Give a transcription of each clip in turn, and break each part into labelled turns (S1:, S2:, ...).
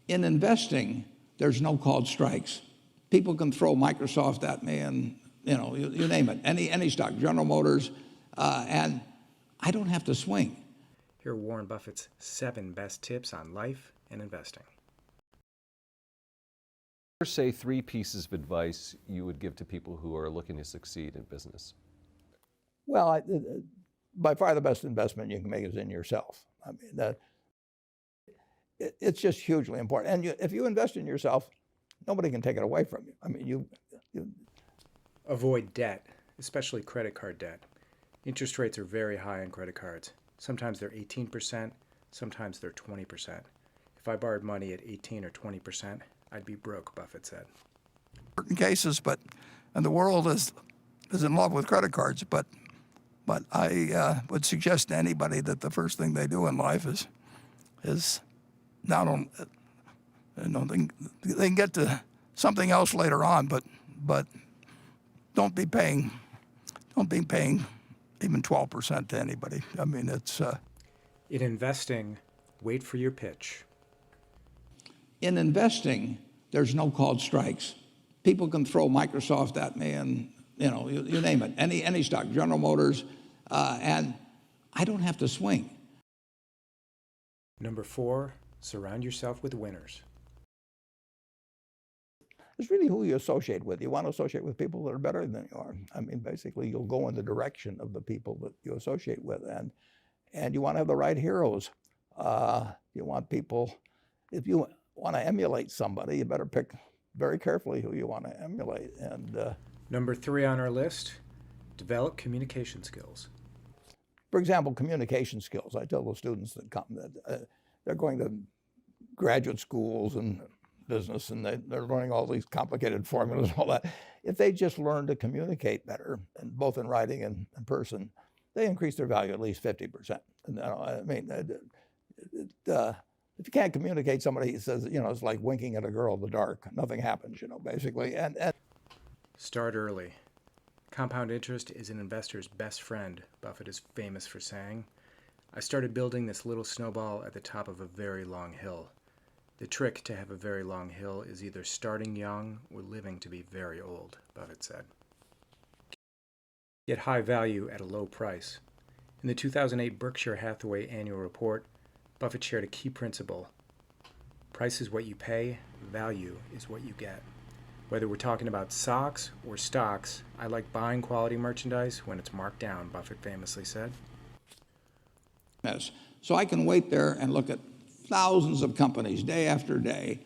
S1: In investing, there's no called strikes. People can throw Microsoft at me and, you name it, any stock, General Motors, and I don't have to swing.
S2: Here are Warren Buffett's 7 best tips on life and investing.
S3: Say 3 pieces of advice you would give to people who are looking to succeed in business.
S4: Well, by far the best investment you can make is in yourself. I mean, it's just hugely important. And if you invest in yourself, nobody can take it away from you. I mean, you
S2: Avoid debt, especially credit card debt. Interest rates are very high on credit cards. Sometimes they're 18%, sometimes they're 20%. If I borrowed money at 18 or 20%, I'd be broke, Buffett said.
S5: Certain cases, and the world is in love with credit cards, but I would suggest to anybody that the first thing they do in life is not only, they can get to something else later on, but don't be paying even 12% to anybody. I mean, it's
S2: In investing, wait for your pitch.
S1: In investing, there's no called strikes. People can throw Microsoft at me and, you name it, any stock, General Motors, and I don't have to swing.
S2: Number 4, surround yourself with winners.
S4: it's really who you associate with. You want to associate with people that are better than you are. I mean, basically, you'll go in the direction of the people that you associate with, and you want to have the right heroes. You want people. If you want to emulate somebody, you better pick very carefully who you want to emulate. And
S2: Number 3 on our list, develop communication skills.
S4: for example, communication skills. I tell the students that come that they're going to graduate schools and business, and they're learning all these complicated formulas and all that. If they just learn to communicate better, and both in writing and in person, they increase their value at least 50%. And, I mean, if you can't communicate, somebody says, it's like winking at a girl in the dark. Nothing happens, basically. And
S2: Start early. Compound interest is an investor's best friend, Buffett is famous for saying. I started building this little snowball at the top of a very long hill. The trick to have a very long hill is either starting young or living to be very old, Buffett said. Get high value at a low price. In the 2008 Berkshire Hathaway annual report, Buffett shared a key principle. Price is what you pay, value is what you get. Whether we're talking about socks or stocks, I like buying quality merchandise when it's marked down, Buffett famously said.
S1: Yes. So I can wait there and look at thousands of companies day after day,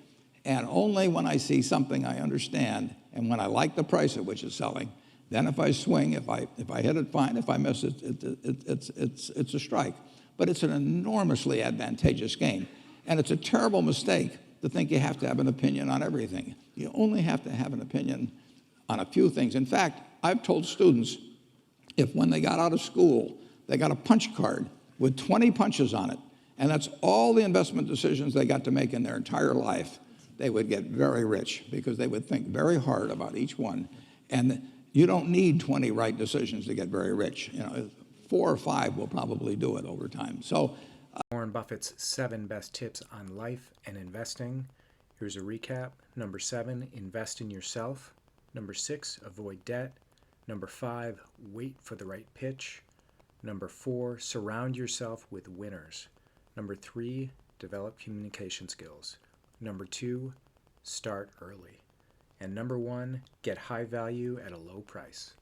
S1: and only when I see something I understand and when I like the price at which it's selling, then if I swing, if I hit it, fine. If I miss it, it's a strike. But it's an enormously advantageous game, and it's a terrible mistake to think you have to have an opinion on everything. You only have to have an opinion on a few things. In fact, I've told students, if when they got out of school, they got a punch card with 20 punches on it, and that's all the investment decisions they got to make in their entire life, they would get very rich because they would think very hard about each one. And you don't need 20 right decisions to get very rich. 4 or 5 will probably do it over time. So
S2: Warren Buffett's 7 best tips on life and investing. Here's a recap. Number 7, invest in yourself. Number 6, avoid debt. Number 5, wait for the right pitch. Number 4, surround yourself with winners. Number 3, develop communication skills. Number 2, start early. And number 1, get high value at a low price.